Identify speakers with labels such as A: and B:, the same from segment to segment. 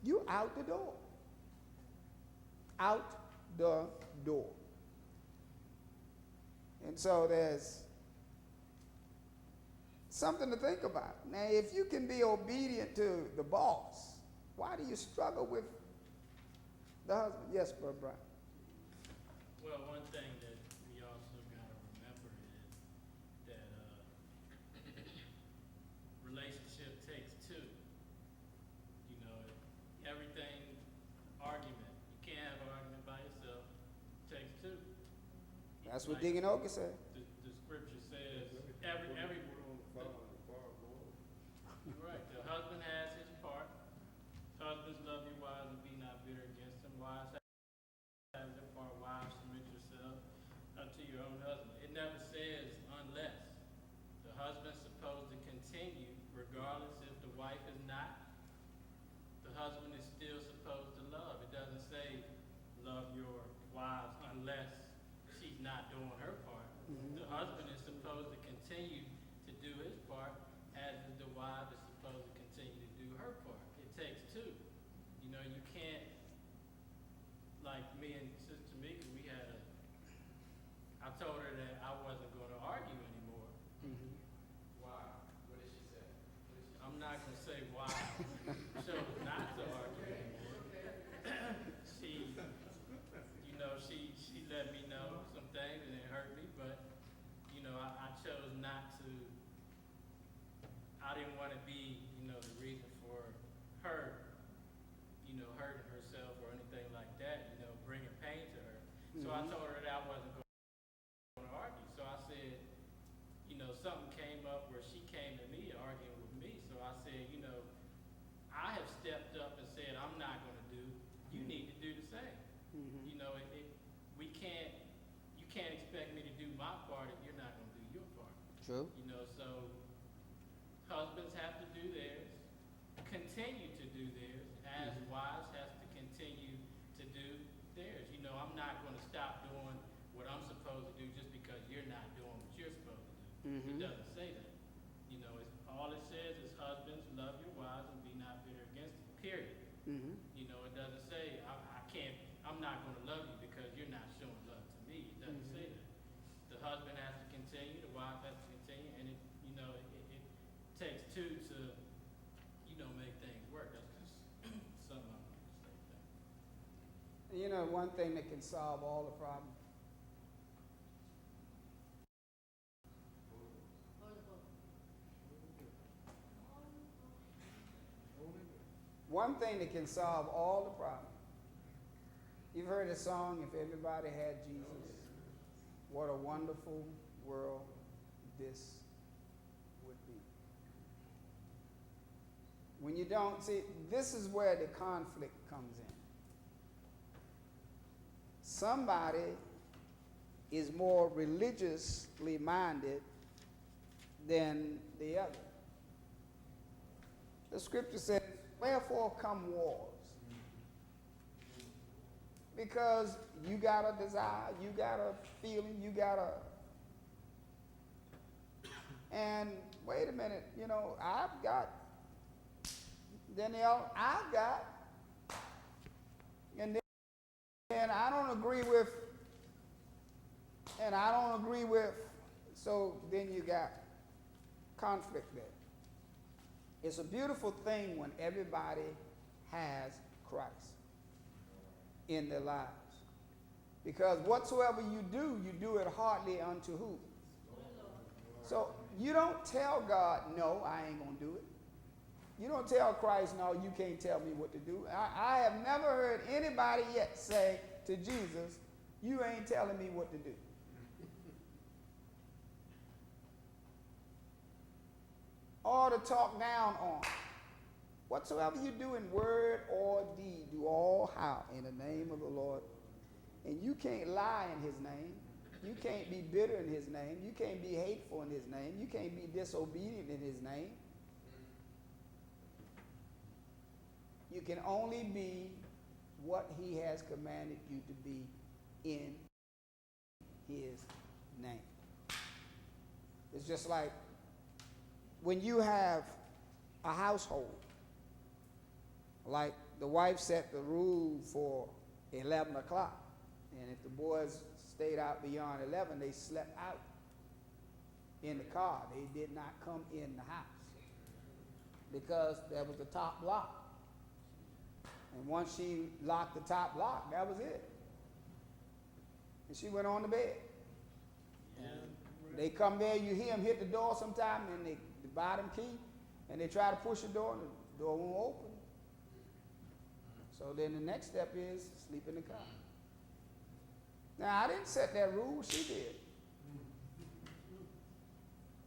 A: You out the door. Out the door. And so there's something to think about. Now, if you can be obedient to the boss, why do you struggle with the husband? Yes, Brother Brian.
B: Well, one thing that we also got to remember is that relationship takes two. You know, everything, argument. You can't have an argument by yourself. It takes two.
A: That's what Deacon Oka said.
B: The scripture says every you're right. The husband has his part. Husbands, love your wives and be not bitter against them. Wives have their part. Wives, submit yourself unto your own husband. It never says unless. The husband's supposed to continue regardless if the wife is not. The husband is still supposed to love. It doesn't say love your wives unless she's not doing her part. The husband is supposed to continue to do his part, as the wife is supposed to continue to do her part. It takes two. You know, you can't, like me and Sister Mika, I told her that I wasn't going to argue anymore.
C: Why? What did she say?
B: I'm not going to say why I chose not to argue anymore. She let me know some things and it hurt me, but, you know, I chose not to. I didn't want to be, you know, the reason for her, you know, hurting herself or anything like that, you know, bringing pain to her. So I told her that I wasn't going to argue. So I said, you know, something came up where she came to me arguing with me. So I said, you know, I have stepped up and said I'm not going to do. You need to do the same. You know, you can't expect me to do my part if you're not going to do your part.
A: True.
B: You know, so husbands have to do theirs, continue to do theirs, as wives has to continue to do theirs. You know, I'm not going to stop doing what I'm supposed to do just because you're not doing what you're supposed to do. It doesn't say that. You know, all it says is husbands, love your wives and be not bitter against them, period. You know, it doesn't say I'm not going to love you because you're not showing love to me. It doesn't say that. The husband has to continue, the wife has to continue, and it takes two to, you know, make things work. That's just something I'm going to say.
A: You know, one thing that can solve all the problems. One thing that can solve all the problems. You've heard the song, If Everybody Had Jesus, what a wonderful world this would be. When you don't see, this is where the conflict comes in. Somebody is more religiously minded than the other. The scripture says, wherefore come wars? Because you got a desire, you got a feeling, and wait a minute, you know, I've got, Danielle, I've got, and then I don't agree with, so then you got conflict there. It's a beautiful thing when everybody has Christ in their lives. Because whatsoever you do it heartily unto who? So you don't tell God, no, I ain't going to do it. You don't tell Christ, no, you can't tell me what to do. I have never heard anybody yet say to Jesus, you ain't telling me what to do. Or to talk down on. Whatsoever you do in word or deed, do all how? In the name of the Lord. And you can't lie in his name. You can't be bitter in his name. You can't be hateful in his name. You can't be disobedient in his name. You can only be what he has commanded you to be in his name. It's just like when you have a household, like the wife set the rule for 11 o'clock. And if the boys stayed out beyond 11, they slept out in the car. They did not come in the house because that was the top lock. And once she locked the top lock, that was it. And she went on to bed.
B: Yeah.
A: They come there, you hear them hit the door sometime, and the bottom key, and they try to push the door, and the door won't open. So then the next step is sleep in the car. Now, I didn't set that rule, she did.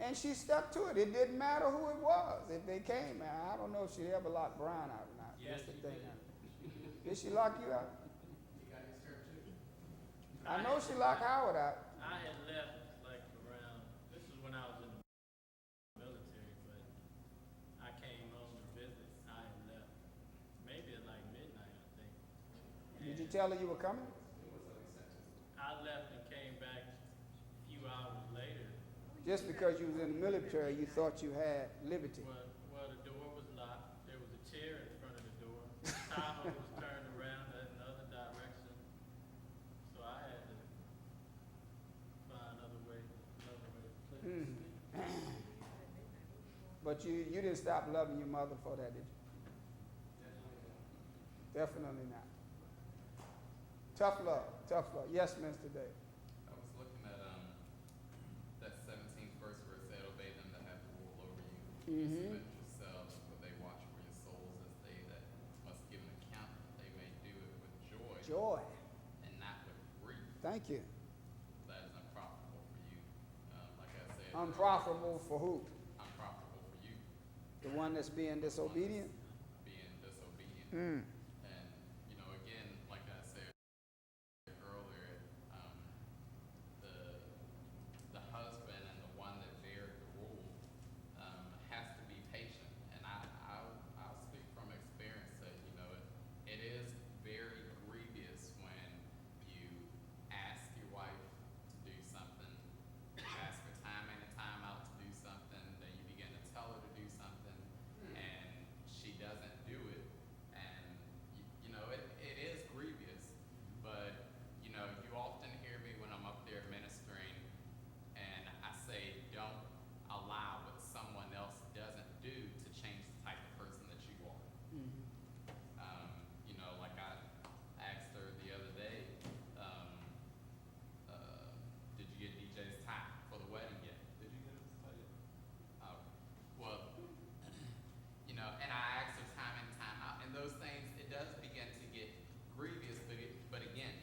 A: And she stuck to it. It didn't matter who it was. If they came, I don't know if she ever locked Brian out or not.
B: Yes,
A: That's the
B: she
A: thing.
B: did.
A: Did she lock you out?
C: He got his turn too.
A: I know she locked Howard out.
B: I had left like around, this is when I was in the military, but I came home to visit. I had left maybe at like midnight, I think.
A: Did you tell her you were coming?
B: I left and came back a few hours later.
A: Just because you was in the military, you thought you had liberty.
B: Well, the door was locked. There was a chair in front of the door. The Tahoe was turned around in another direction. So I had to find another way to put it.
A: But you didn't stop loving your mother for that, did you? Definitely not. Tough love, tough love. Yes, Mr. Day.
C: I was looking at that 17th verse where it said, "Obey them that have rule over you. Submit yourselves, for they watch for your souls as they that must give an account, that they may do it with joy,
A: Joy.
C: and not with grief.
A: Thank you.
C: That is unprofitable for you." Like I said,
A: Unprofitable for who?
C: unprofitable for you,
A: The one that's being disobedient?
C: being disobedient.
A: Mm.
C: And, again, like I said earlier, the husband and the one that bared the rule has to be patient. And I'll speak from experience that, it is very grievous when you ask your wife to do something, you ask her time in and time out to do something, then you begin to tell her to do something, and she doesn't do it. And, it is grievous, but, you often hear me when I'm up there ministering, and I say, don't allow what someone else doesn't do to change the type of person that you are. Like I asked her the other day, did you get DJ's tie for the wedding yet? Did you get his tie yet? Well, and I asked her time in, time out, and those things, it does begin to get grievous, but again,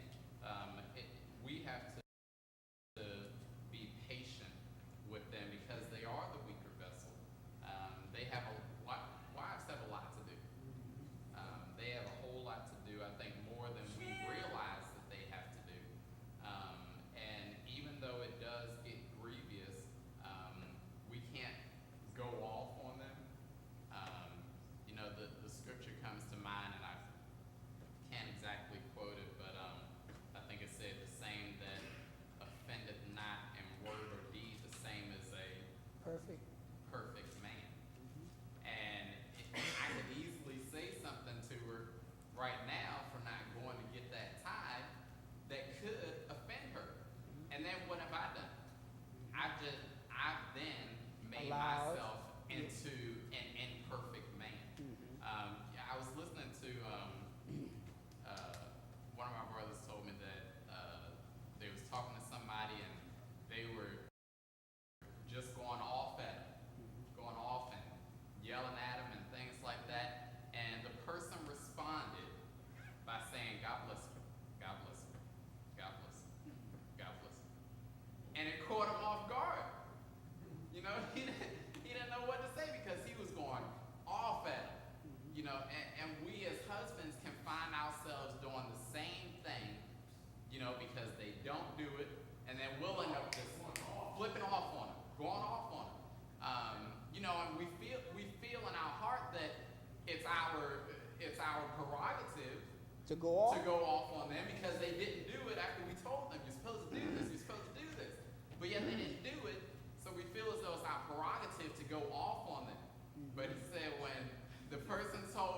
C: we have to be patient with them because they are the weaker vessel. They have wives have a lot to do. They have a whole lot to do, I think, more than we realize that they have to do. And even though it does get grievous, we can't go off on them. The scripture comes to mind, and I can't exactly quote it, but I think it said the same that offendeth not in word or deed, the same as a
A: Perfect.
C: perfect man. And I could easily say something to her right now for not going to get that tie that could offend her. And then what have I done? I've then made
A: Allowed.
C: myself into an imperfect man. I was listening to one of my brothers told me that they was talking to somebody and they were just going off and yelling at him and things like that. And the person responded by saying, "God bless you, God bless you, God bless you, God bless you." And it caught him off guard. He didn't know what to say because he was going off at him. And we as husbands can find ourselves doing the same thing, because they don't do it, and then we'll end up just flipping off on them, going off on them. And we feel in our heart that it's our prerogative
A: To go off?
C: to go off on them because they didn't do it after we told them, you're supposed to do this, you're supposed to do this. But yet they didn't do it, so we feel as though it's our prerogative to go off on them. But he said when the person told